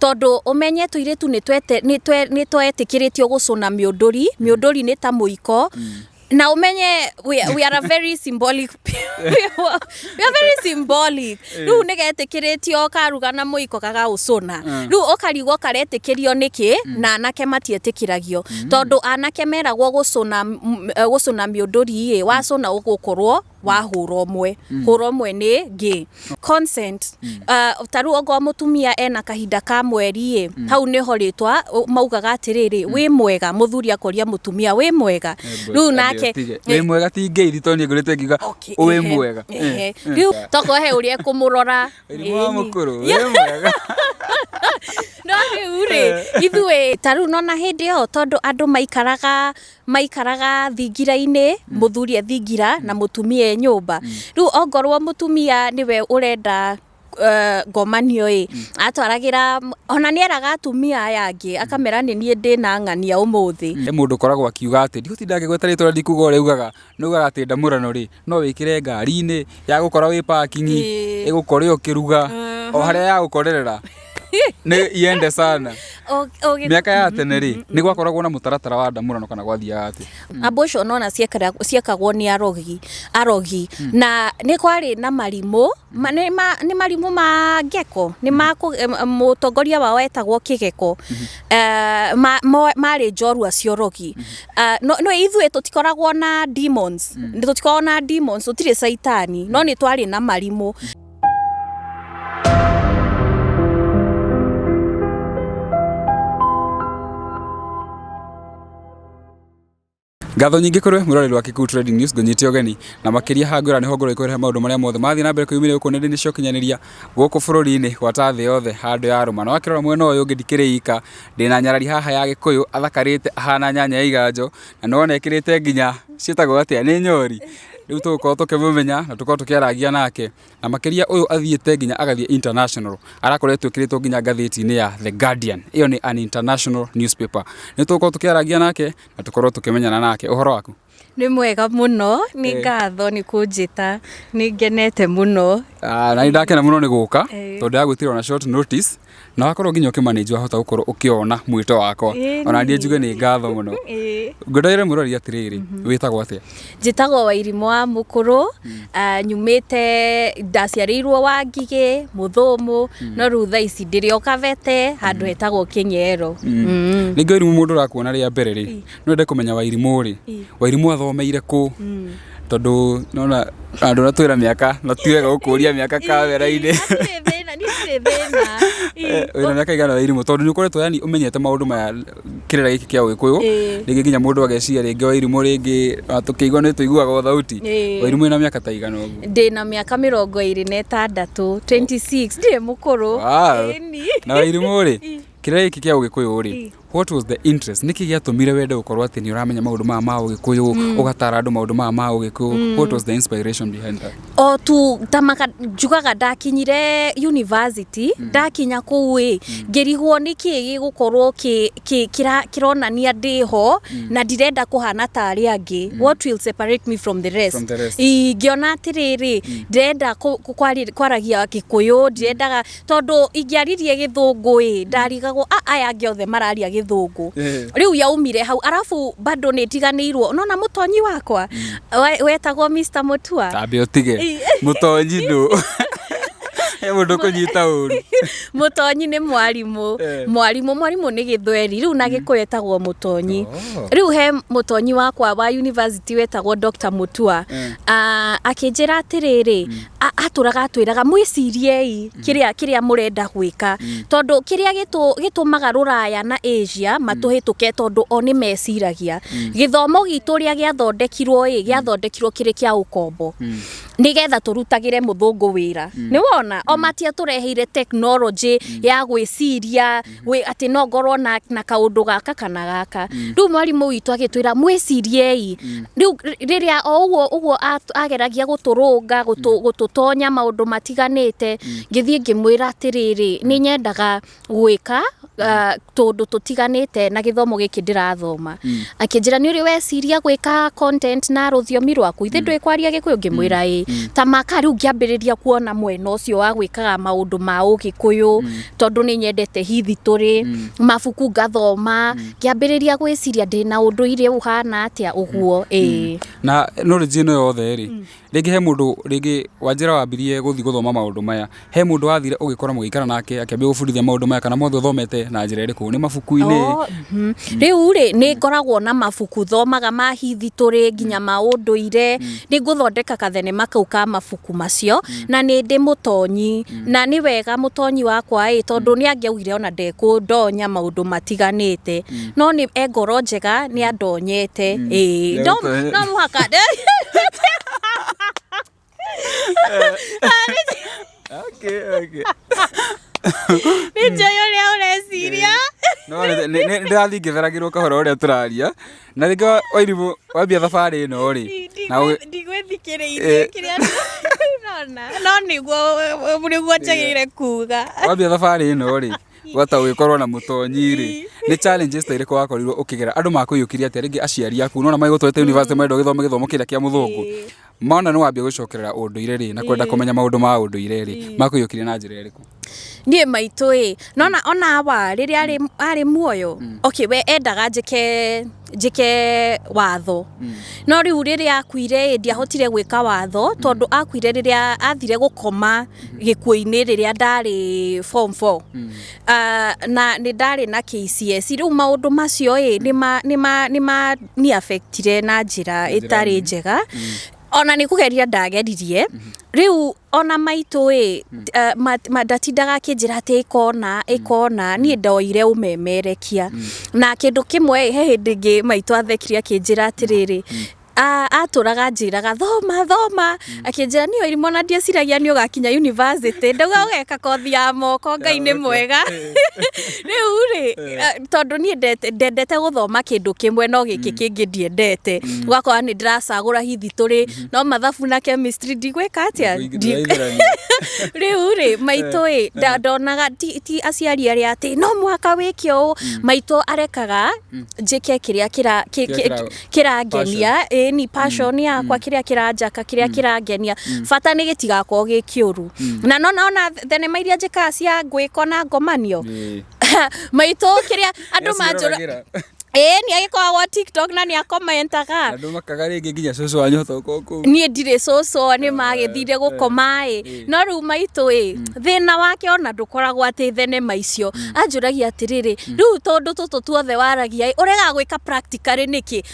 Tondu umenye tuiretu ni twetikiritio gucuna miunduri ni ta muiko. Na umenye we are a very symbolic we are very symbolic. Riu nigetikiritio karuga na muiko kagaucuna. Riu okarigwo karetikirio niki na anake matietikiragio. Tondu anake meragwo gucuna miunduri wacuna ugukorwo wahura umwe. Hura umwe ni gay. Consent. Taru ongo mutumia ena kahinda ka mweri hau niho ritwa maugaga atiriri wi mwega muthuri akoria mutumia wi mwega. Riu nake wi mwega ti gay ritoni ngurite ngiga wi mwega. Riu tokohe uria kumurora wa mukuru wi mwega. No riu ithwe taru nona hindi yo tondu andu maikaraga thingiraini muthuri athingira na mutumia nyumba. Riu ongorwo mutumia niwe urenda ngomanio atwaragira ona nieraga atumia aya angi akamera ni nie ndina ng'ania umuthi. Ni mundu koragwo akiuga ati ndigutindange gweta ritwa ndikuga uri ugaga nugaga ati ndamurano ri no wikire ngari-ini ya gukora wi parking igukore ukiruga o haria ya gukorerera ni yende sana. Miaka ya tene ri ni gwakoragwo na mutaratara wa ndamurano kana gwathiaga ati abosho nona ciekagwo ni arogi na ni kwari na marimu ni marimu ma ngeko ni mutongoria wao etagwo kigeko mari njorua ciorogi no ithuĩ tutikoragwo na demons tutikoragwo na demons tutire saitani no ni twari na marimu. Ngatho nyingi kurwe muroreri wa Kikuyu Trading News ngonyite ogeni na makiria hangura ni hongoro ikoreha maundu maria mothe mathi na mbere kuyumire uko nende nicio kinyaniria guku bururi-ini gwata thi yothe handu ya ruma. Na wakirora mwena uyu ngithikire ika ndina nyarari haha ya Gikuyu athakarite ahana nyanya ya iganjo na no nekirite nginya cietagwo atia ni nyori. Riu tuko tukimumenya na tuko tukiaragia nake na makiria uyu athiete nginya agathie international arakoretwo kiritwo nginya ngatheti-ini ya The Guardian. Iyo ni an international newspaper. Ni tuko tukiaragia nake na tukorwo tukimenyana nake. Uhoro waku? Ni mwega muno ni ngatho ni kunjita ni ngenete muno. Na ndakena muno ni guka tondu ya gwitirwo na short notice na wakorwo nginya ukimanage wahota gukorwo ukiona mwito wakwa ona ndie njuge ni ngatho muno. Ngodaire murori atiriri witagwo atia? Njitagwo Wairimu wa Mukuru nyumite ndaciarirwo Wangige Muthumu no ru tha ici ndiri o Kavete handu hetagwo Kinyero. Ni Wairimu mundu rakuona ria mbere ri no ndende kumenya Wairimu ri Wairimu athomeire ku tondu nona andu na twira miaka na tiwega gukuria miaka kamera-ini ina miaka igana Wairimu tondu ni ukoretwo yani umenyete maundu maya kirera giki kia Gikuyu ringi nginya mundu ageciria ringi Wairimu ringi tukiigua ni tuiguaga thauti. Wairimu ina miaka ta igana uguo? Ndina miaka 26 26 ndire mukuru. Na Wairimu ri kirera giki kia Gikuyu ri what was the interest niki giatumire wende gukorwo ati ni uramenya maundu ma Gikuyu ugatara andu maundu ma Gikuyu what was the inspiration behind that? O tu tamaka jugaga ndakinyire university ndakinya kuwi ngirigwo niki gigukorwo kironania ndiho na ndirenda kuhana ta ari angi what will separate me from the rest. Ngiona atiriri ndirenda kwaragia Gikuyu ndirendaga tondu ingiaririe Githungu ndarigagwo aya angi othe mararia Githungu riu yaumire hau arafu bado nitiganirwo nona mutonyi wakwa wetagwo Mr. Mutua tambe utige mutonyi ndu mundu kunyita uru mutonyi ni mwarimu ni Githweri riu na Gikuyu etagwo mutonyi. Riu he mutonyi wakwa wa university wetagwo Dr. Mutua akinjira atiriri aturaga atwiraga mwicirie kiria murenda gwika tondu kiria gitumaga Ruraya na Asia matuhituke tondu oni meciragia githomo gitu ria giathondekirwo kiri kia ukombo nigetha turutagire muthungu wira. Ni wona o matia tureheire technology ya gwiciria ati no ngorwo na kaundu gaka kana gaka. Riu mwarimu witu agitwira mwicirie riu riria uguo ageragia guturunga gututonya maundu matiganite ngithie ngimwira atiriri ni nyendaga gwika tondu tutiganite na githomo giki ndirathoma akinjira ni uri weciria gwika content na ruthiomi rwaku ithe ndwi kwaria gikuyu ngimwira ta maka riu ngiambiriria kuona mwena ucio wa gwikaga maundu ma ugikuyu tondu ni nyendete hithi turi mabuku ngathoma ngiambiriria gwiciria ndina unduire uhana atia uguo na knowledge ino yothe ri ringi he mundu ringi wanjira wambirie guthi guthoma maundu maya he mundu wathire ugikora mugikara nake akiambia gubundithia maundu maya kana mothe thomete na njira iriku ni mabuku-ini riu ri ni ngoragwo na mabuku thomaga ma hithi turi nginya maunduire ni nguthondeka kathenema kau ka mabuku macio na ni ndi mutonyi na ni wega mutonyi wakwa tondu ni angiaugire ona ndekundonya maundu matiganite no ni engoro njega ni andonyete no muhaka okay Nijoyo ria ureciria no ndirathi ngitheragirwo kahora uria turaria na ringa Wairimu wambia thabari ino ri na ndigwithikiriirie kiria no niguo njagire kuga wambia thabari ino ri gwata wikorwo na mutonyi ri ni challenges ta iriko wakorirwo ukigera andu makuyukiria ati ringi aciari aku nona maigutwete university maindo githoma githomo kiria kia muthungu maona no wambia gucokerera unduire ri na kwenda kumenya maundu ma unduire ri makuyukiria na njira iriku nie maitu nona ona wa riria ari muoyo okay we endaga njike watho no riu riria akuire ndiahotire gwika watho tondu akuire riria athire gukoma gikuini riria ndari form 4 na ni ndari na KCS riu maundu macio ni affectire na njira itari njega ona ni kugeria ndageririe riu ona maitu ndatindaga kinjira ati ikona ni ndoire umemerekia na kindu kimwe he hindi ngi maitu athekiria kinjira atiriri aturaga njiraga thoma akinjira ni Wairimu na ndieciragia ni ugakinya university ndauga ugeka kothi ya moko Ngai ni mwega riu ri tondu ni ndendete guthoma kindu kimwe no giki kingi ndiendete gwakwa ni ndiracagura hithi turi no mathabu na chemistry ndigweka atia riu ri maitu ndonaga ti aciari aria ati no mwaka wikio maitu arekaga njike kiria kirangenia ni passion yakwa kiria kiranjaka kiria kirangenia bata ni gitigakwo gikiuru na nona thenema iria njika cia ngwiko na ngomanio maitu kiria andu manjura ni agikoragwo TikTok na ni akomentaga andu makaga ringi nginya cucu wanyu thoko ku ni ndire cucu ni magithire gukoma no riu maitu thina wake ona ndukoragwo ati thenema icio anjuragia atiriri riu tondu tutu tuothe waragia urega gwika practical niki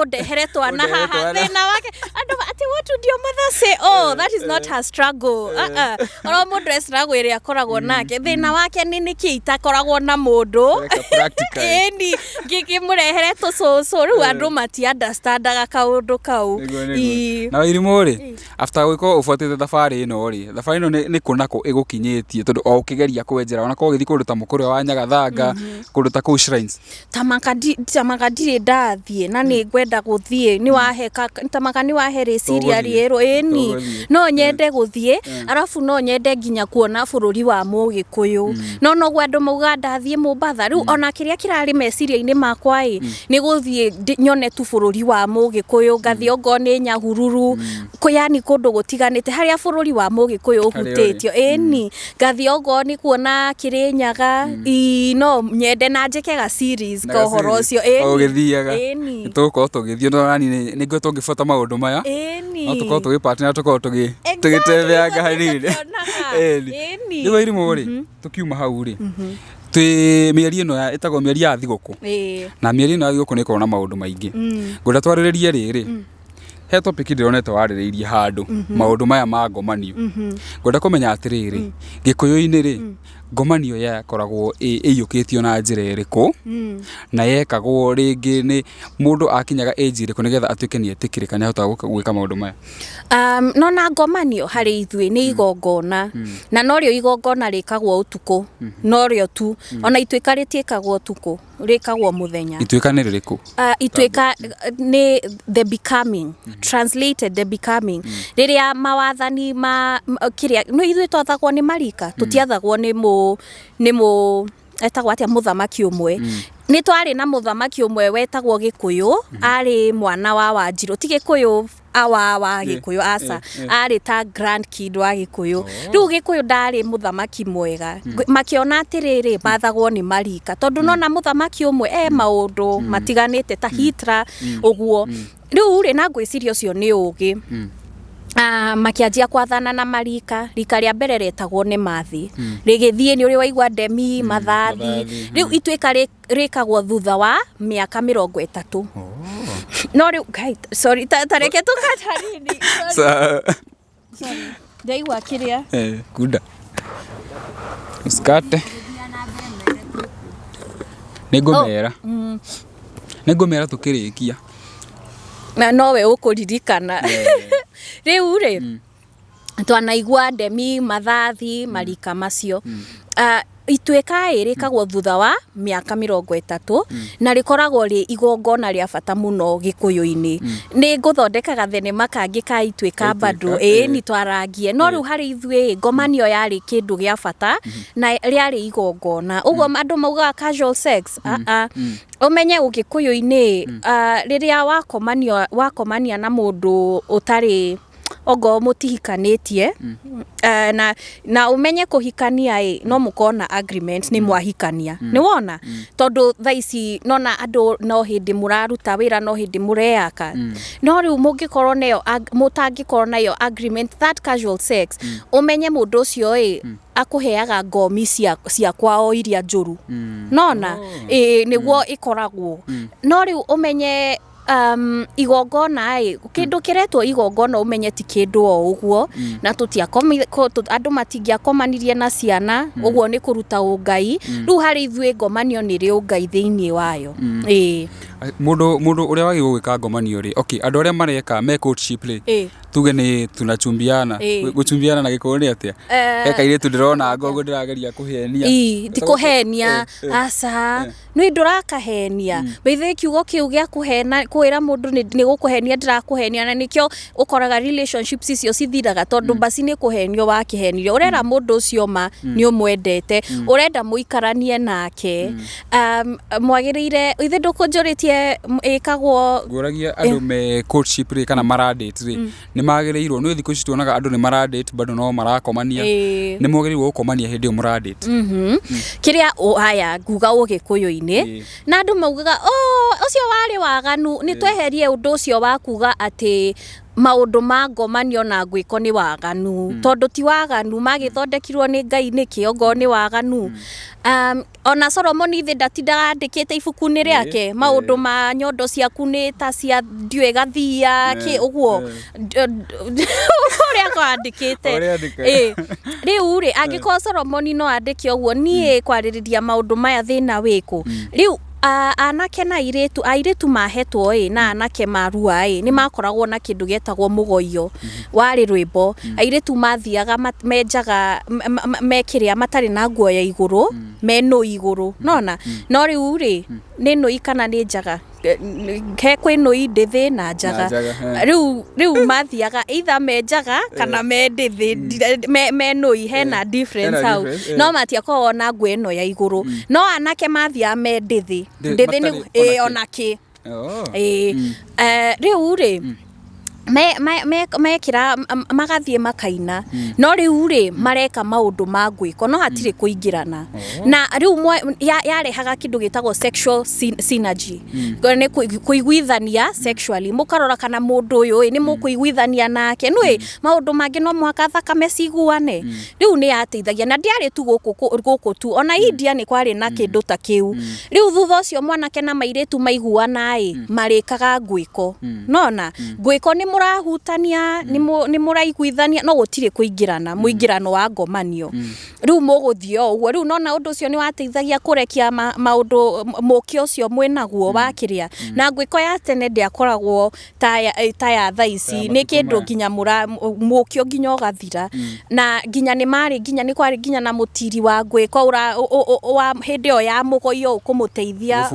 ndehere twana haha thina wake andu ati what would your mother say that is not her struggle ora mundu struggle iria akoragwo nake thina wake ni niki itakoragwo na mundu practical ni gimurehere tucucu riu andu mati understandaga kaundu kau na Wairimu ri after gwiko ufuatite thabari ino ri thabari ino ni kunako igukinyitie tondu o ukigeria kwenjera ona ko githi kuruta mukuru wa Nyagathanga kuruta ku shrines tamaka ndire ndathie na ni ngwenda guthie ni waheka tamaka ni wahere siria rieru ni no nyende guthie arafu no nyende nginya kuona bururi wa Mugikuyu no gwandu mauga ndathie Mombatha riu ona kiria kirari meciria-ini makwa ni guthie nyone tu bururi wa Mugikuyu ngathie ongo ni Nyahururu yani kundu gutiganite haria bururi wa Mugikuyu uhutitio ni ngathie ongo ni kuona Kirinyaga no nyende na njikega series ka horo ucio ugithiaga tuko tugithio no ni ngo tungifuata maundu maya no tuko tugipartner tuko tugitetheanga hanini ni Wairimu ri tukiuma hau ri twi mieri ino itagwo mieri ya thiguku na mieri ino ya thiguku ni korona maundu maingi ngwenda twariririe riri he topic ndironete waririirie handu maundu maya ma ngomanio ngwenda kumenya atiriri Gikuyu-ini ri ngomanio yakoragwo iyukitio na njira iriku na yekagwo ringi ni mundu akinyaga age iriku nigetha atuike ni etikirika ni ahotaga gwika maundu maya no na ngomanio hari ithui ni igongona na no rio igongona rikagwo utuku no rio tu ona ituika ritiikagwo utuku rikagwo muthenya ituika ni ririku ituika ni the becoming translated the becoming riria mawathani ma kiria no ithui twathagwo ni marika tutiathagwo ni etagwo atia muthamaki umwe ni twari na muthamaki umwe wetagwo Gikuyu ari mwana wa Wanjiru ti Gikuyu wa Gikuyu asa ari ta grand kid wa Gikuyu riu Gikuyu ndari muthamaki mwega makiona atiriri mathagwo ni marika tondu nona muthamaki umwe maundu matiganite ta Hitler uguo riu ri na ngwiciria ucio ni ugi makianjia kwathana na marika rika ria mbere retagwo ni mathi rigithie ni uri waigua ndemi mathathi riu itwika rikagwo thutha wa miaka 30 no riu sorry tareke tukatarini sorry ndaigua kiria kuda uskate nigumera tukirikia na nowe ukuririkana riu ri twanaigua ndemi mathathi marika macio itweka irikagwo thutha wa miaka 30 na rikoragwo ri igongona ria bata muno Gikuyu-ini ni nguthondekaga thenema kangi ka itweka bado ni twarangie no riu hari ithwe ngomanio yari kindu gia bata na riari igongona uguo andu mauga casual sex umenye Gikuyu-ini riria wakomania na mundu utari ogo mutihikanitie na umenye kuhikania no mukona agreement ni mwahikania ni wona tondu thaici nona andu no hindi muraruta wira no hindi mureaka no riu mungikorwo nayo mutangikorwo nayo agreement that casual sex umenye mundu ucio akuheaga ngomi cia kwao iria njuru nona niguo ikoragwo no riu umenye igongona kindu kiretwo igongona umenye ti kindu o uguo na andu matingiakomanirie na ciana uguo ni kuruta ungai riu hari ithwe ngomanio ni ri ungai thiini wayo mundu uria wagi gwika ngomanio ri okay andu aria mareka me courtship ri tuge ni tunachumbiana guchumbiana na Gikuyu ni atia ekaire tu ndirona ngogo ndirageria kuhenia ti kuhenia asa no ndurakahenia beithe kiugo kiu gia kuhena kwira mundu ni gukuhenia ndirakuhenia na nikio ukoraga relationships icio cithiraga tondu basi ni kuhenio wakihenire urera mundu ucio ma ni umwendete urenda muikaranie nake mwagirire ithe ndukunjuritie ikagwo nguragia andu me courtship ri kana maradate ri ni magirirwo no thiku cituonaga andu ni maradate bado no marakomania ni mwagirirwo gukomania hindi muradate kiria haya nguga Gikuyu-ini na andu maugaga ucio wari waganu ni tweherie undu ucio wa kuga ati maundu ma ngomanio na ngwiko ni waganu tondu ti waganu magithondekirwo ni Ngai niki ongo ni waganu ona Solomon ithe ndatindaga andikite ibuku-ini riake maundu ma nyondo ciaku ni ta cia ndiwe gathia ki uguo uria kwandikite riu ri angiko Solomon no andike uguo nie kwaririria maundu maya thina wiku riu anake na airetu mahetwo na anake marua ni makoragwo na kindu getagwo mugoyo wari rwimbo airetu mathiaga menjaga mekiria matari na nguo ya iguru meno iguru nona no riu ri ni no kana ni njaga ke kwino indithi na njaga riu mathiaga either menjaga kana mendithi meno hena difference hau no matia ko na nguo eno ya iguru no anake mathia mendithi ni onaki riu ri mekira magathie makaina no riu ri mareka maundu ma ngwiko no hatire kuingirana na riu yarehaga kindu gitagwo sexual synergy ni kuiguithania sexually mukarora kana mundu uyu ni mukuiguithania nake nui maundu mangi no mwaka thakame ciguane riu ni yateithagia na ndiari tu guku tu ona India ni kwari na kindu ta kiu riu thutha ucio mwanake na mairetu maiguana marikaga ngwiko nona ngwiko ni murahutania ni muraiguithania no gutire kuingirana muingirano wa ngomanio riu muguthio uguo riu nona undu ucio ni wateithagia kurekia maundu mukio ucio mwenaguo wakiria na ngwiko ya tene ndiakoragwo ta ya thaici ni kindu ginya mukio ginya ugathira na ginya ni mari ginya ni kwari ginya na mutiri wa ngwiko wa hindi o ya mugoyo ukumuteithia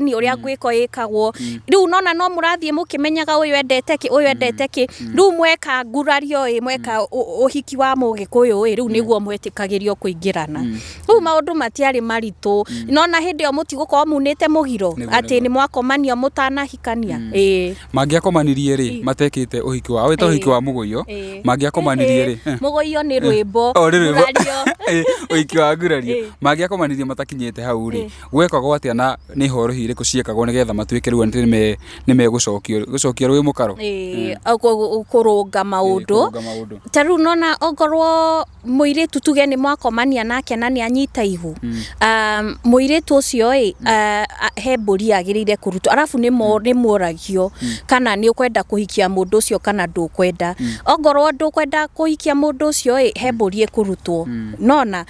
ni uria ngwiko ikagwo riu nona no murathie mukimenyaga uyu endete Gikuyu endete ki riu mweka ngurario mweka uhiki wa Mugikuyu riu niguo mwetikagirio kuingirana riu maundu matiari maritu nona hindi o mutigukorwo munite mugiro ati ni mwakomania mutanahikania mangiakomanirie ri matekite uhiki wa wita uhiki wa Muguyo mangiakomanirie ri Muguyo ni rwimbo ngurario uhiki wa ngurario mangiakomanirie matakinyite hau ri gwekagwo atia na ni horo hire kuciekagwo nigetha matuike riu ni megucokia rwi mukaro kurunga maundu taru nona ongorwo muiritu tuge ni mwakomania nake na ni anyita ihu muiritu ucio he mburi agirire kurutwo arafu ni muragio kana ni ukwenda kuhikia mundu ucio kana ndukwenda ongorwo ndukwenda kuhikia mundu ucio he mburi kurutwo nona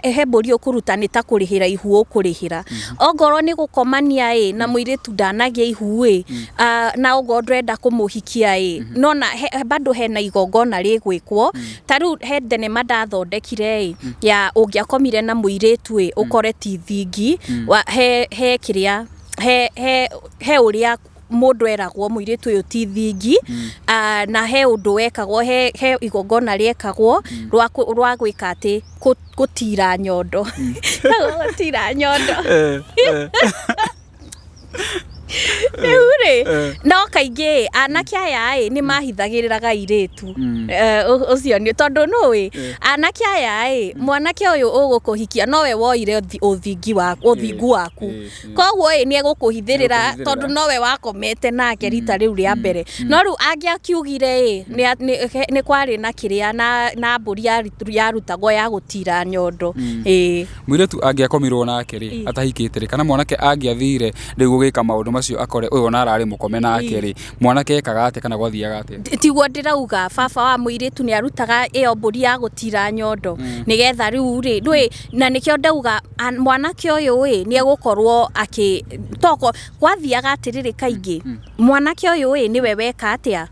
he mburi kuruta ni ta kurihira ihu ukurihira ongorwo ni gukomania na muiritu ndanagia ihu na ongorwo ndrenda kumuhikia nona bado hena igongona rigwikwo taru he thenema ndathondekire ya ungiakomire na muiritu ukore ti thingi he kiria he uria mundu eragwo muiritu uyu ti thingi na he undu wekagwo he igongona riekagwo rwa gwika ati gutira nyondo gutira nyondo Eure no kaingi anake aya ni mahithagiriraga iritu ucio ni tondu no anake aya mwanake uyu ugukuhikia nowe woire uthingi uthingu waku koguo ni egukuhithirira tondu nowe wakomete nake rita riu ria mbere no riu angiakiugire ni kwari na kiria na mburi yarutagwo ya gutira nyondo muiritu angiakomirwo nake ri atahikite ri kana mwanake angiathire riu gugika maundu macio akore uyu na arari mukome nake ri mwanake ekaga ate kana gwathiaga ate tiguo ndirauga baba wa muiritu ni arutaga iyo mburi ya gutira nyondo nigetha riu ri ndwi na nikio ndauga mwanake uyu ni egukorwo toko gwathiaga atiriri kaingi mwanake uyu niwe weka atia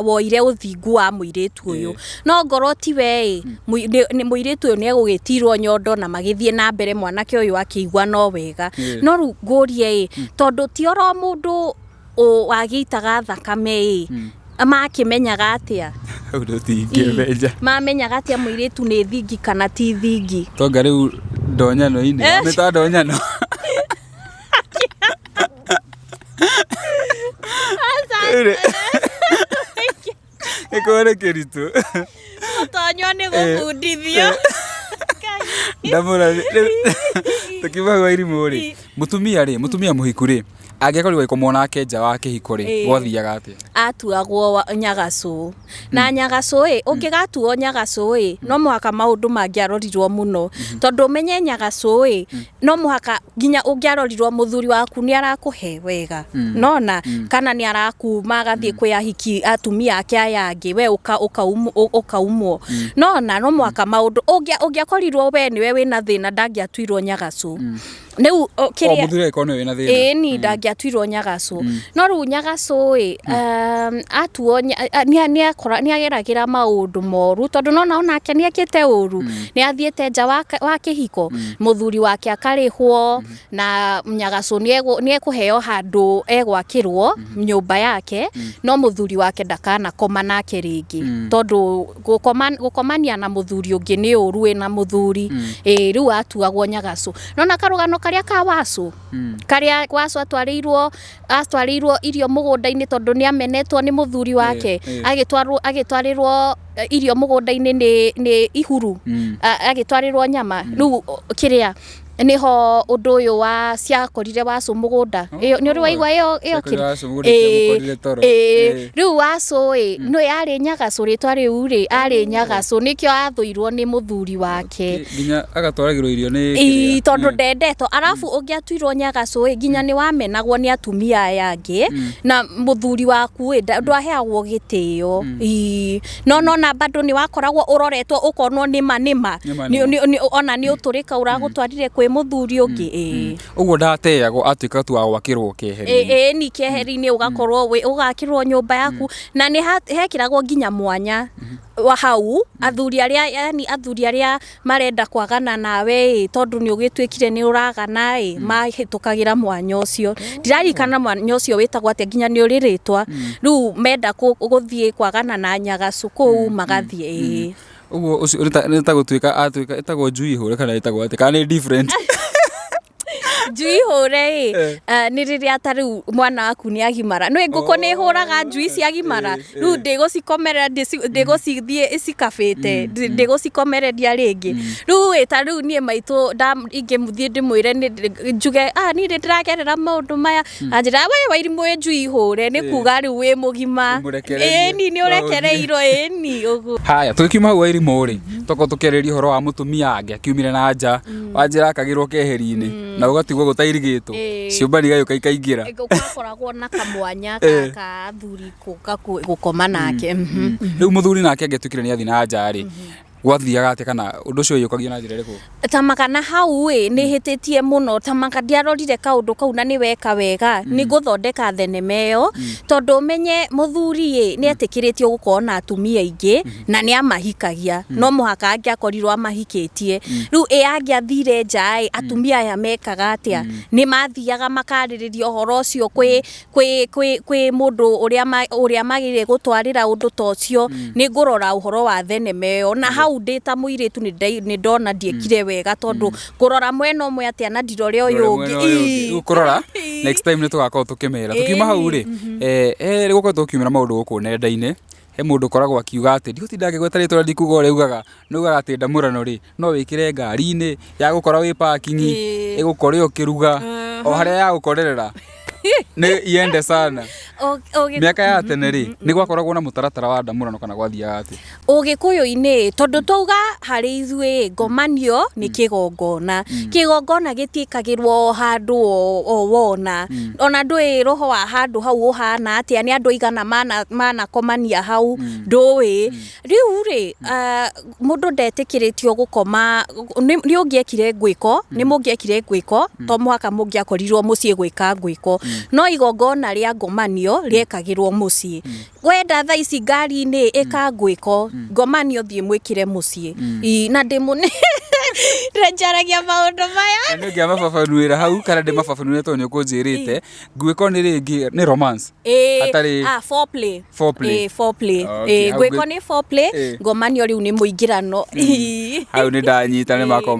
woire uthingu wa muiritu uyu no ngoro tiwe ni muiritu uyu ni egugitirwo nyondo na magithie na mbere mwanake uyu akiigwa no wega no ru ngurie tondu tioro mundu wagitaga thakame makimenyaga atia undo tingemenja mamenyaga atia muiritu ni thingi kana ti thingi tonga riu ndonyano ine meta ndonyano ikore kiritu tonyo ni gukundithio ndamura tukibagwa irimu ri mutumia muhiku ri angiakorirwo ikomona ake nja wa kihiko ri gwathiaga atia atuagwo nyagacu na nyagacu ungigatuo nyagacu no muhaka maundu mangiarorirwo muno tondu menye nyagacu no muhaka ginya ungiarorirwo muthuri waku ni arakuhe wega nona kana ni arakuma agathie kwihiki atumia ake aya angi we ukaumwo nona no muhaka maundu ungiakorirwo we niwe wina thina ndangiatuirwo nyagacu Neu kiria muthuri ikono wina thina ni ndangiatuirwo nyagacu no ru nyagacu atuo ni ageragira maundu moru tondu nona onake ni akite uru ni athiete nja wa kihiko muthuri wake akarihwo na nyagacu ni ekuheo handu egwakirwo nyumba yake no muthuri wake ndakana koma nake ringi tondu gukomania na muthuri ungi ni uru wina muthuri riu atuagwo nyagacu nona karugano karia ka wacu karia wacu atwarirwo irio mugunda-ini tondu ni amenetwo ni muthuri wake agitwarirwo irio mugunda-ini ni ihuru agitwarirwo nyama riu kiria niho undu uyu wa ciakorire wacu mugunda ni uri waigwa iyo riu wacu no yari nyagacu ritwa riu ri ari nyagacu nikio athuirwo ni muthuri wake ginya agatwaragirwo irio ni tondu ndendeto arafu ungiatuirwo nyagacu ginya ni wamenagwo ni atumia aya angi na muthuri waku ndwaheagwo gitio no na bado ni wakoragwo uroretwo ukonwo nima ona ni uturika uragutwarire kwĩ mũthuri ũngĩ ũguo ndateagwo atuĩka tu wa gwakĩrwo keheri-inĩ ni keheri-inĩ ũgakorwo ũgakĩrwo nyũmba yaku na nĩ hekĩragwo nginya mwanya wa hau athuri arĩa marenda kwagana nawe tondũ nĩ ũgĩtuĩkire nĩ ũragana mahĩtũkagĩra mwanya ũcio ndirarikana mwanya ũcio wĩtagwo atĩa nginya nĩ ũrĩrĩtwa rĩu menda gũthiĩ kwagana na nyagacu kũu magathiĩ ũguo ũcio nĩtagũtuĩka ĩtagwo njui hũre kana ĩtagwo atĩ kana nĩ different njui hũre nĩ rĩrĩa ta rĩu mwana waku nĩ agimara nĩ ngũkũ nĩ hũraga njui ciagimara rĩu ndĩgũcikomerera ndĩgũcithiĩ icikabĩte ndĩgũcikomereria rĩngĩ rĩu ta rĩu niĩ maitũ ingĩmũthiĩ ndĩmwĩre njuge niĩ ndĩragerera maũndũ maya anjĩra we Wairimũ njui hũre nĩ kuga rĩu wĩ mũgima ĩni nĩ ũrekereirwo ĩni ũguo. Haya tũkiuma hau Wairimũ rĩ tũko tũkĩarĩria ũhoro wa mũtumia angĩakiumire na nja wanjĩra akagĩrwo keheri-inĩ na ũgatigwo gũtairigĩtwo ciũmba igayũka ikaingĩra gũkoragwo na kamwanya ka athuri gũkoma nake rĩu mũthuri nake angĩtuĩkire nĩ athiĩ na nja rĩ gwathiaga atĩ kana ũndũ ũcio ũyũkagio na njĩra ĩrĩkũ? Tamaka na hau nĩ hĩtĩtie mũno tamaka ndiarorire kaũndũ kau na nĩ weka wega nĩ gũthondeka thenema ĩyo tondũ menye mũthuri nĩ etĩkĩrĩtio gũkorwo na atumia aingĩ na nĩ amahikagia no mũhaka angĩakorirwo amahikĩtie rĩu angĩathire nja atumia aya mekaga atĩa nĩ mathiaga makarĩrĩria ũhoro ũcio kwĩ mũndũ ũrĩa magĩrĩire gũtwarĩra ũndũ ta ũcio nĩ ngũrora ũhoro wa thenema ĩyo na hau ndĩta mũirĩtu nĩ ndona ndiekire wega tondũ ngũrora mwena ũmwe atĩa na ndirore ũyũ ũngĩ kũrora next time nĩ tũgakorwo tũkĩmera tũkiuma hau rĩ gũkorwo tũkiumĩra maũndũ gũkũ nenda-inĩ he mũndũ ũkoragwo akiuga atĩ ndikutinda ngĩgweta rĩtwa ndikuga ũrĩa ugaga atĩ ndamũrano rĩ no wĩkĩre ngari-inĩ ya gũkora wĩ parking ĩgũkore ũkĩruga o harĩa ya gũkorerera nĩ iende sana mĩaka ya tene rĩ nĩ gwakoragwo na mũtaratara wa ndamũrano kana gwathiaga atĩ Ũgĩkũyũ-inĩ tondũ twauga harĩ ithuĩ ngomanio nĩ kĩgongona gĩtiĩkagĩrwo handũ o wona ona ndũĩ roho wa handũ hau ũhana atĩa nĩ andũ aigana manakomania hau ndũĩ rĩu rĩ mũndũ ndetĩkĩrĩtio gũkoma nĩ ũngĩekire ngwĩko to mũhaka mũngĩakorirwo mũciĩ gwĩka ngwĩko no igongona rĩa ngomanio rĩekagĩrwo mũciĩ wenda thaa ici ngari-inĩ ĩka ngwĩko ngomanio thiĩ mwĩkĩre mũciĩ na ndĩmũne renjaragia maũndũ maya nĩ ngĩamababanuĩra hau kana ndĩmababanuĩre tondũ nĩ ũkũnjĩrĩte ngwĩko nĩ rĩngĩ nĩ romance hatarĩ foreplay ngwĩko nĩ foreplay ngomanio rĩu nĩ mũingĩrano hau nĩ ndanyita nĩ makorwo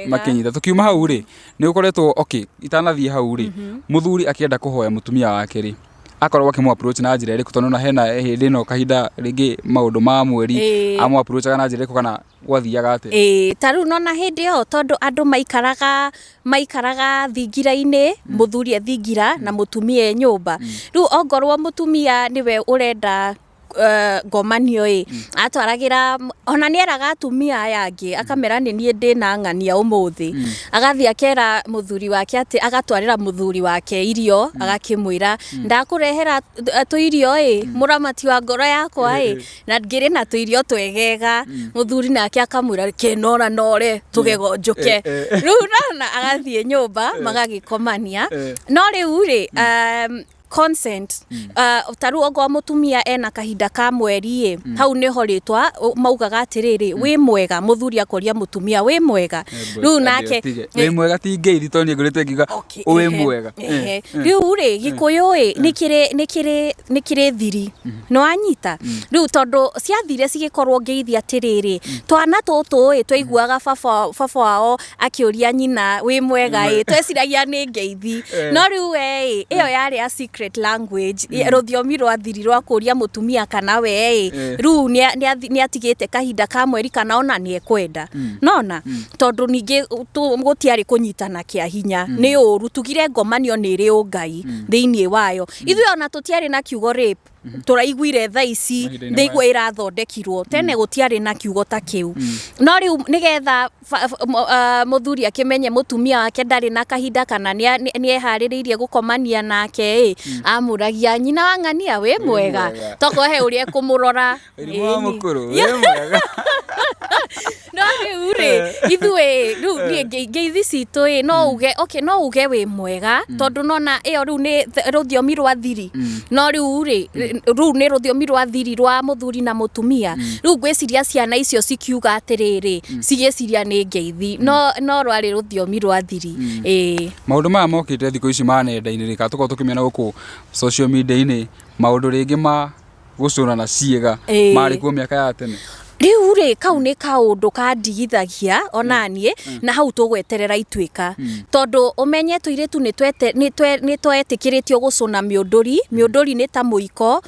makĩnyita tũkiuma hau rĩ nĩ ũkoretwo itanathiĩ hau rĩ mũthuri akĩenda kũhoya mũtumia wake rĩ akorwo akĩmũ approach na njĩra ĩrĩkũ tondũ hena hĩndĩ ĩno kahinda rĩngĩ maũndũ ma mweri amũ approachaga na njĩra ĩrĩkũ kana gwathiaga atĩ ta rĩu nona hĩndĩ ĩyo tondũ andũ maikaraga thingira-inĩ mũthuri ethingira na mũtumia nyũmba rĩu ongorwo mũtumia nĩwe ũrenda ngomanio atwaragĩra ona nĩ eraga atumia aya angĩ akamera nĩ niĩ ndĩna ng'ania ũmũthĩ agathiĩ akera mũthuri wake atĩ agatwarĩra mũthuri wake irio agakĩmwĩra ndakũrehera tũirio mũramati wa ngoro yakwa na ngĩrĩ na tũirio twegega mũthuri nake akamwĩra kenora nore tũgegonjũke rĩu nona agathiĩ nyũmba magagĩkomania no rĩu rĩ consent taru ogo mutumia ena kahinda ka mweri hau niho ritwa maugaga atiriri wi mwega muthuri akoria mutumia wi mwega riu nake wi mwega ti ngeithi to ni ngurite ngiga wi mwega riu ri gikuyu nikiri thiri no anyita riu tondu ciathire cigikorwo ngeithi atiriri twana tutu twaiguaga baba wao akiuria nyina wi mwega tweciragia ni ngeithi no riu iyo yari a secret language ruthiomi rwa thiri rwa kuria mutumia kana we riu ni atigite kahinda ka mweri kana ona ni ekwenda nona tondu ningi gutiari kunyitana kia hinya ni uru tugire ngomanio ni ri ungai thiini wayo ithu ona tutiari na kiugo rape turaiguire thaa ici ndigwa irathondekirwo tene gutiari na kiugo ta kiu no riu nigetha muthuri akimenye mutumia wake ndari na kahinda kana ni ehaririirie gukomania nake amuragia nyina wa ng'ania we mwega toko he urie kumurora mukuru we mwega no ure ithwe ru ngeithi citu no uge okay no uge we mwega tondu nona iyo ru ni ruthiomi rwa thiri no ru ni ruthiomi rwa thiri rwa muthuri na mutumia ru gwiciria ciana icio cikiuga atiriri cigiciria ni ngeithi no rwari ruthiomi rwa thiri maundu maya mokite thiku ici ma nenda-ini rika tuko tukimena guku social media-ini maundu ringi ma gucuna na ciega mari kuo miaka ya tene riu ri kau ni kaundu kandigithagia onanie na hau tugweterera ituika tondu umenye tuiritu ni twetikiritio gucuna miunduri ni ta muiko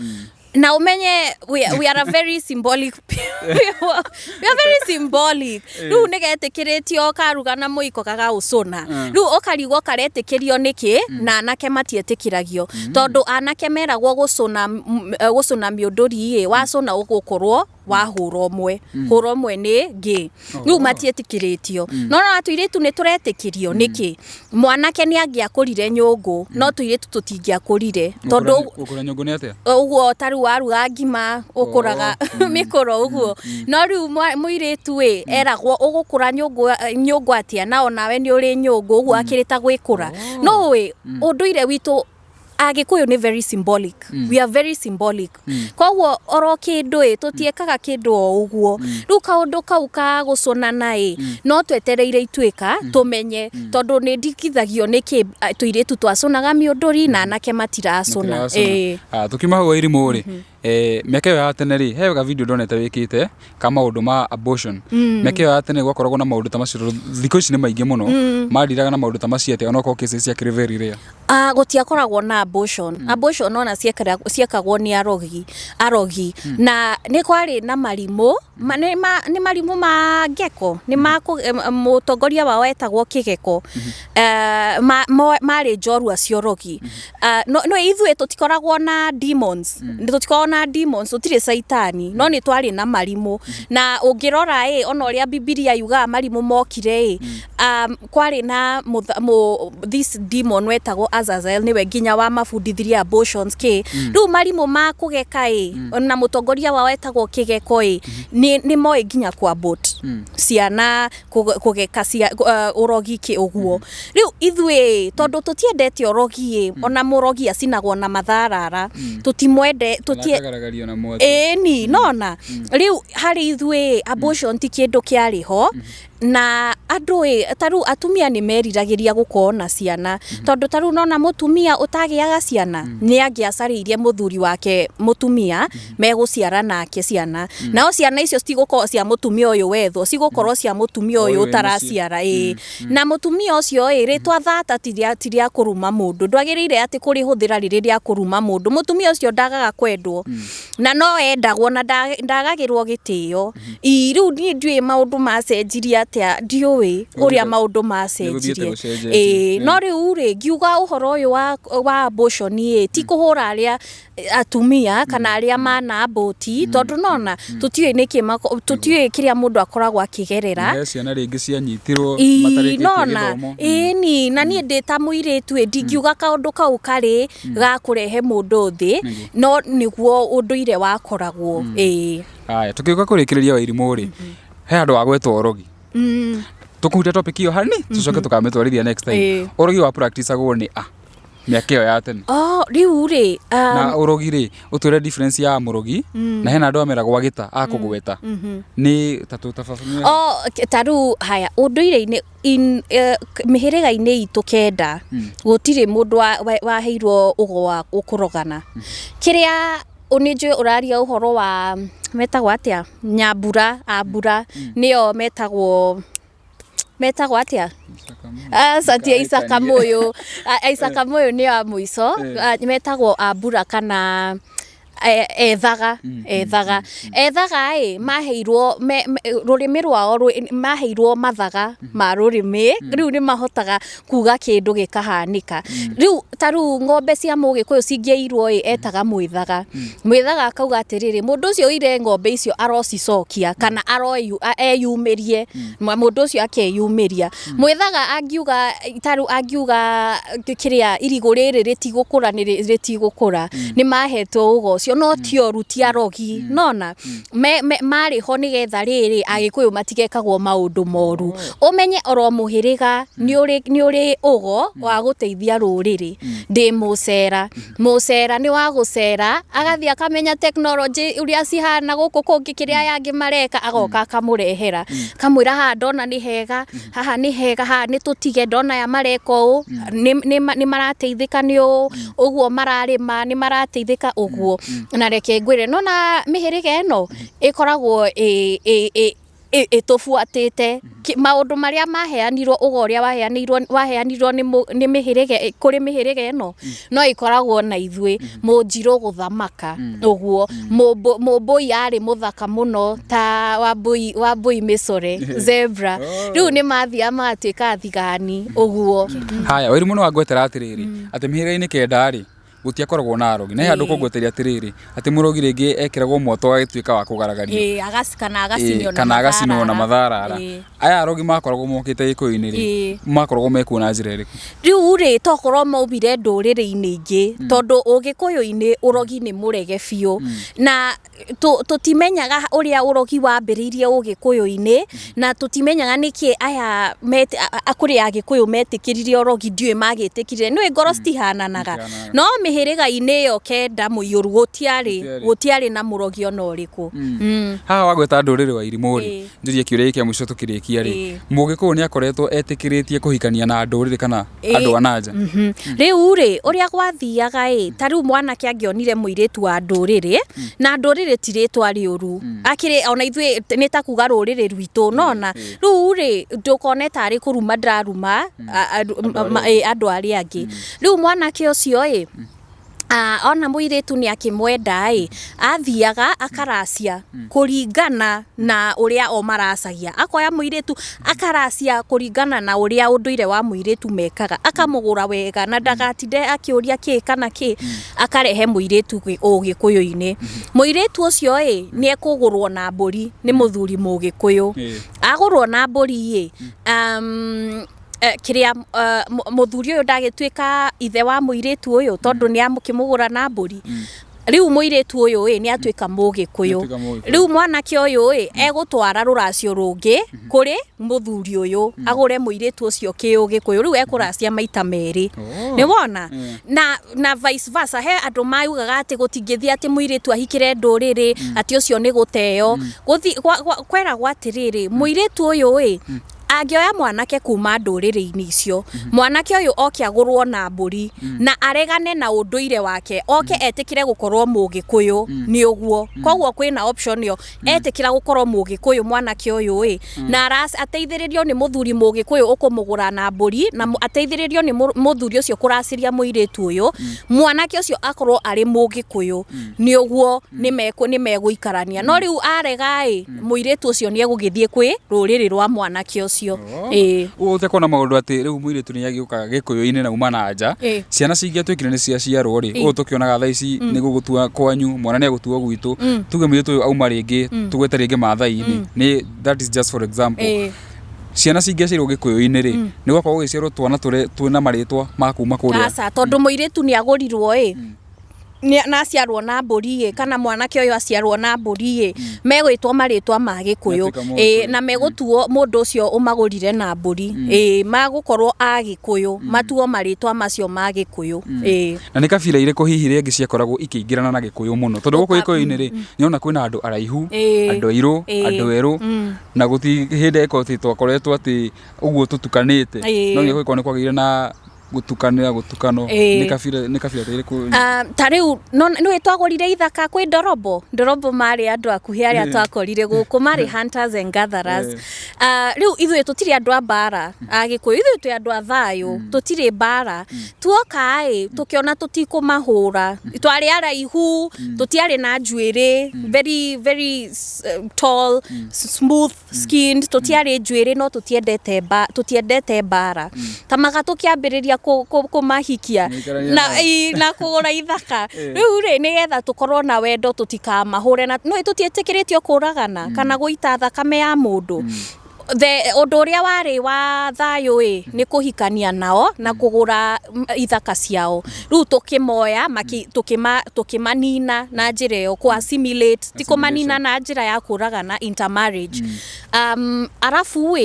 na umenye we are a very symbolic we are very symbolic ru negetikiritio karuga na muiko kagaucuna ru okarigwo karetikirio niki na anake matietikiragio tondu anake meragwo gucuna miunduri wacuna ugukorwo wahura umwe ni ngi ru matietikiritio no tuiritu ni turetikirio niki mwanake ni angiakurire nyungu no tuiritu tutingiakurire tondu ukura nyungu ni atia uguo taru waruga ngima ukuraga mikoro uguo no riu muiritu eragwo ugukura nyungu atia na onawe ni uri nyungu uguo akirita gwikura no unduire witu Agikuyu ni very symbolic. We are very symbolic. Koguo oro kindu tutiekaga kindu o uguo. Riu kaundu kau ka gucunana no twetereire ituika tumenye tondu ni ndikithagio niki tuiritu twacunaga miunduri na anake matiracuna. Tukima hau Irimu ri miaka ya tene ri he ga video ndonete wikite ka maundu ma abortion. Miaka ya tene gwakoragwo na maundu ta macio thiku ici ni maingi muno mariraga na maundu ta macio ate onako cases cia very rare. Gutiakoragwo na abortion. Abortion ona ciekagwo ni arogi na ni kwari na marimu ni marimu ma ngeko ni mutongoria wao etagwo Kigeko mari njorua ciorogi no ithuĩ tutikoragwo na demons tutikoragwo na demons tutire saitani no ni twari na marimu na ungirora ona uria Biblia yuga marimu mokire kwari na this demon wetagwo Azazel niwe nginya wa mabundithirie abortions riu marimu ma kugeka na mutongoria wao etagwo Kigeko ni moe nginya ku abort ciana kugeka cia urogi uguo riu ithuĩ tondu tutiendete urogi ona murogi acinagwo na matharara tutimwende tutie na moto ni nona riu hari ithuĩ abortion ti kindu kiariho na andu taru atumia ni meriragiria gukona ciana tondu taru nona mutumia utagiaga ciana ni angiacariirie muthuri wake mutumia meguciara nake ciana nao ciana icio citigukorwo cia mutumia uyu wetho cigukorwo cia mutumia uyu utaraciara na mutumia ucio ritwa thata tiria kuruma mundu ndwagiriire ati kuri huthira riria kuruma mundu mutumia ucio ndagaga kwendwo na no endagwo na ndagagirwo gitio riu ni ndui maundu macenjiria atia ndiui uria maundu macenjirie no riu ngiuga uhoro uyu wa abortion ti kuhura aria atumia kana aria mana aboti tondu nona tutiui kiria mundu akoragwo akigerera ciana ringi cianyitirwo matarikitie githomo ni na ni ndita muiritu ndingiuga kaundu kau kari ga kurehe mundu thi no niguo unduire wakoragwo haya tukiuka kurikiriria wa Irimu ri he andu agwetwo urogi tukuhutia topic iyo hani tucoke tukametwarithia next time urogi wa practice agwo ni miaka iyo ya tene riu ri na urogi ri utwire difference ya murogi na hena andu ameragwo agita akugweta ni tatu tafafamia taru haya unduire-ini mihiriga-ini itu kenda gutire mundu waheirwo ugo wa ukurogana kiria unijwe uraria uhoro wa metagwo atia Nyambura Ambura niyo metagwo atia Satia Isaka Moyo Isaka Moyo ni wa muico metagwo Ambura kana ethaga maheirwo rurimi rwao maheirwo mathaga ma rurimi riu ni mahotaga kuga kindu gikahanika riu taru ng'ombe cia Mugikuyu cingieirwo etaga mwithaga akauga atiriri mundu ucio ire ng'ombe icio arocicokia kana eyumirie mundu ucio akeyumiria mwithaga angiuga kiria irigu riri ritigukura ni mahetwo ugo acio no ti oru ti arogi nona mari ho nigetha riri agikuyu matigekagwo maundu moru umenye oro muhiriga ni uri ugo wa guteithia ruriri ndi mucera ni wa gucera agathia akamenya technology uria cihana guku kungi kiria yangi mareka agoka akamurehera kamwira ha ndona ni hega haha ni hega haha ni tutige ndona ya mareka u ni marateithika ni uguo mararima ni marateithika uguo na reke ngwire nona mihiriga eno ikoragwo itufuatite maundu maria maheanirwo ugoria waheanirwo ni mihirige kuri mihirige eno no ikoragwo na ithwe munjiro guthamaka uguo mubui ari muthaka muno ta wabui misore zebra riu ni mathia matwika thigani uguo haya wiri muno wagwetera atiriri ati mihirige-ini kendari gutiakoragwo na arogi na handu kugweteria atiriri ati murogi ringi ekiragwo mwoto agituika wa kugaragario kana agacinwo na matharara aya arogi makoragwo mokite gikuyu-ini ri makoragwo mekuona njira iriku riu ri tokorwo maubire nduriri-ini ingi tondu ugikuyu-ini urogi ni murege biu na tutimenyaga uria urogi wambiriirie ugikuyu-ini na tutimenyaga niki aya akuri agikuyu metikiririe urogi ndiwe magitikirire ni ngoro citihananaga no mihiriga-ini yo kenda muiyuru gutiari na murogi ona uriku haha wagweta nduriri wa Irimũ ri njurie kiuria giki mwico tukirikia ri mugikuyu ni akoretwo etikiritie kuhikania na nduriri kana andu ananja riu ri uria gwathiaga tariu mwanake angionire muiritu wa nduriri na nduriri tiritwa riuru akiri ona ithwe ni ta kuga ruriri rwitu nona riu ri ndukone tari kuruma ndaruma andu ari angi riu mwanake ucio ona muiritu ni akimwenda athiaga akaracia kuringana na uria o maracagia akoya muiritu akaracia kuringana na uria unduire wa muiritu mekaga akamugura wega na ndagatinde akiuria ki kana ki akarehe muiritu ugikuyu-ini muiritu ucio ni ekugurwo na mburi ni muthuri mugikuyu agurwo na mburi kiria muthuri uyu ndagituika ithe wa muiritu uyu tondu ni amukimugura na mburi riu muiritu uyu ni atuika mugikuyu riu mwanake uyu egutwara ruracio rungi kuri muthuri uyu agure muiritu ucio kiugikuyu riu ekuracia maita meri ni wona na vice versa he andu mayugaga ati gutingithia ati muiritu ahikire nduriri ati ucio ni guteo kwera gwatiriri muiritu uyu agioya mwanake kuma nduriri-ini icio mwanake uyu oke agurwo na mburi na aregane na unduire wake oke etikire gukorwo mugikuyu ni uguo koguo kwina option yo etikira gukorwo mugikuyu mwanake uyu na ateithiririo ni muthuri mugikuyu ukumugura na mburi na ateithiririo ni muthuri ucio kuraciria muiritu uyu mwanake ucio akorwo ari mugikuyu ni uguo ni meguikarania no riu arega muiritu ucio ni egugithie kwi ruriri rwa mwanake ucio utekona maundu ati riu muiritu ni agiukaga gikuyu-ini na uma na nja ciana cingiatwikire ni cia ciarwo ri ugu tukionaga thaa ici ni gugutua kwanyu mwana ni agutua gwitu tuge muiritu uyu auma ringi tugwete ringi mathai-ini ni that is just for example ciana cingiaciarwo gikuyu-ini ri ni gwakorwo gugiciarwo twana twina maritwa ma kuma kuria asa tondu muiritu ni agurirwo na aciarwo na mburi kana mwanake uyu aciarwo na mburi megwitwo maritwa ma gikuyu na megutuo mundu ucio umagurire na mburi magukorwo agikuyu matuo maritwa macio ma gikuyu na ni kabira iriku hihi ringi ciakoragwo ikiingirana na gikuyu muno tondu guku gikuyu-ini ri niona kwina andu araihu andu airu andu eru na guti hinde ekoti twakoretwo ati uguo tutukanite no ni gwikwo ni kwagire na gutukano ni kabira iriku tariu no itwagurire ithaka kwi ndorobo mari andu akuhi aria twakorire guku mari hunters and gatherers riu ithuĩ tutiri andu a mbara agikuyu ithuĩ twi andu a thayu tutiri mbara tuoka tukiona tutikumahura twari araihu tutiari na njuiri very very tall smooth skinned tutiari njuiri no tutiendete mbara tamaga tukiambiriria kumahikia na kugura ithaka riu ri nigetha tukorwo na wendo tutikamahure na no tutietikiritie kuragana kana guita thakame ya mundu Undu uria wari wa thayu ni kuhikania nao na kugura ithaka ciao riu tukimoya tukimanina na njira iyo ku assimilate ti kumanina na njira ya kuragana intermarriage. Arafu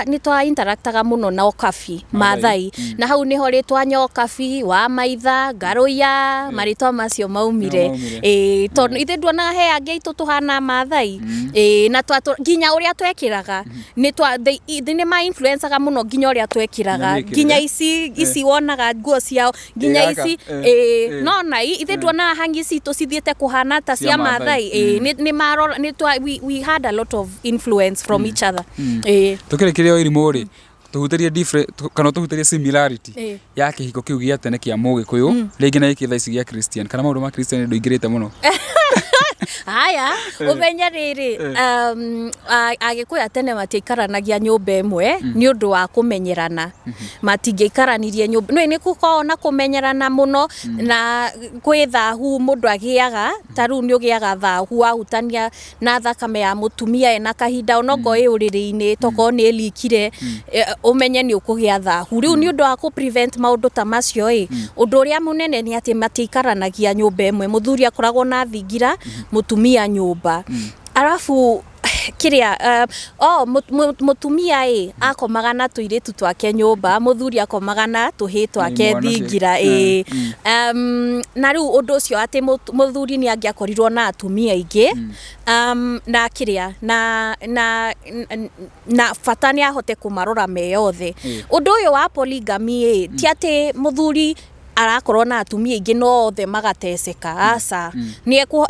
nitwa interactaga muno na Okabi Maathai na hau niho ritwa Nyokabi wa Maitha Ngaruya maritwa macio maumire tondu ithe ndwona he angi aitu tuhana Maathai na nginya uria twekiraga ni ma influencaga muno nginya uria twekiraga nginya ici wonaga nguo ciao nginya ici nona ithe ndwona hangi citu cithiete kuhana ta cia Maathai ni marora we had a lot of influence from each other. Tukirekeria Wairimu ri tuhutarie different kana tuhutarie similarity ya kihiko kiu gia tene kia Mugikuyu ringi na iki thaici gia Christian kana maundu ma Christian nduingirite muno. Haya umenya riri Agikuyu tene matiikaranagia nyumba imwe ni undu wa kumenyerana matingeikaranirie nyumba ni kukorwo kumenyerana muno na kwi thahu mundu agiaga taru ni ugiaga thahu wahutania na thakame ya mutumia ena kahinda onogo i uriri-ini toko ni likire umenye ni ukugia thahu riu ni undu wa ku prevent maundu ta macio undu uria munene ni ati matiikaranagia nyumba imwe muthuri akoragwo na thingira mutumia nyumba arafu kiria mutumia akomaga na tuiritu twake nyumba muthuri akomaga na tuhi twake thingira na riu undu ucio ati muthuri ni angiakorirwo na atumia ingi na kiria na bata ni ahote kumarora meyothe undu uyu wa polygamy ti ati muthuri arakorwo na atumia ingi no othe magateceka aca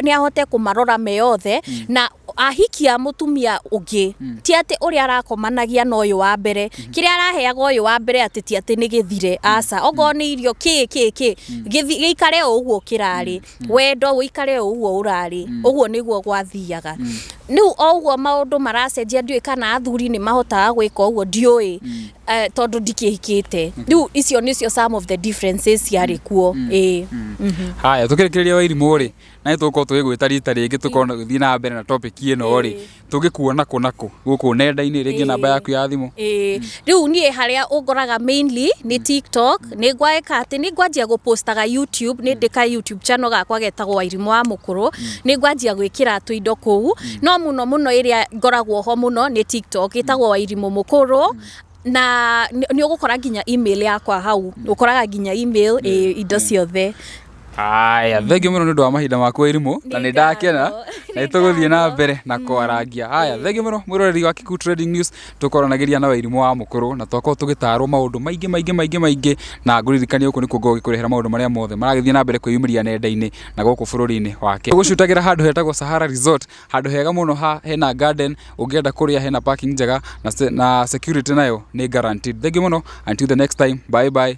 ni ahote kumarora meyothe na ahikia mutumia ungi ti ati uria arakomanagia na uyu wa mbere kiria araheaga uyu wa mbere ati ti ati ni githire aca ogo ni irio giikare uguo kirari wendo uikare uguo urari uguo niguo gwathiaga niu oguo maundu maracenjia ndiui kana athuri ni mahotaga gwika uguo ndiui tondu ndikihikite riu icio nicio some of the differences yari kuo haya tukirekereria Wairimu ri na tuko twigwita rita ringi tukona guthii na mbere na topic ino ri tugikuona kunako guku nenda-ini ringi namba yaku ya thimu riu nie haria ungoraga mainly ni TikTok ni ngwaeka ati ni ngwanjia gupostaga YouTube ni ndika YouTube channel gakwa getagwo Wairimu wa Mukuru ni ngwanjia gwikira tuindo kuu no muno iria ngoragwo ho muno ni TikTok itagwo Wairimu Mukuru na ni ugukora nginya email yakwa hau ukoraga nginya email indo ciothe. Aya thengio muno ni undu wa mahinda maku Wairimu na ni ndakena na ituguthie na mbere na kwarangia. Aya thengio muno mwiroreri wa Kikuyu Trading News tukoranagiria na Wairimu wa Mukuru na twako tugitarwo maundu maingi na nguririkania uku nikuo gikurehera maundu maria mothe maragithie na mbere kwiyumiria nenda-ini na guku bururi-ini wake. Tugucutagira handu hetagwo Sahara Resort, handu hega muno hena garden, ungienda kuria hena parking njega na security nayo ni guaranteed. Thengio muno, until the next time, bye bye.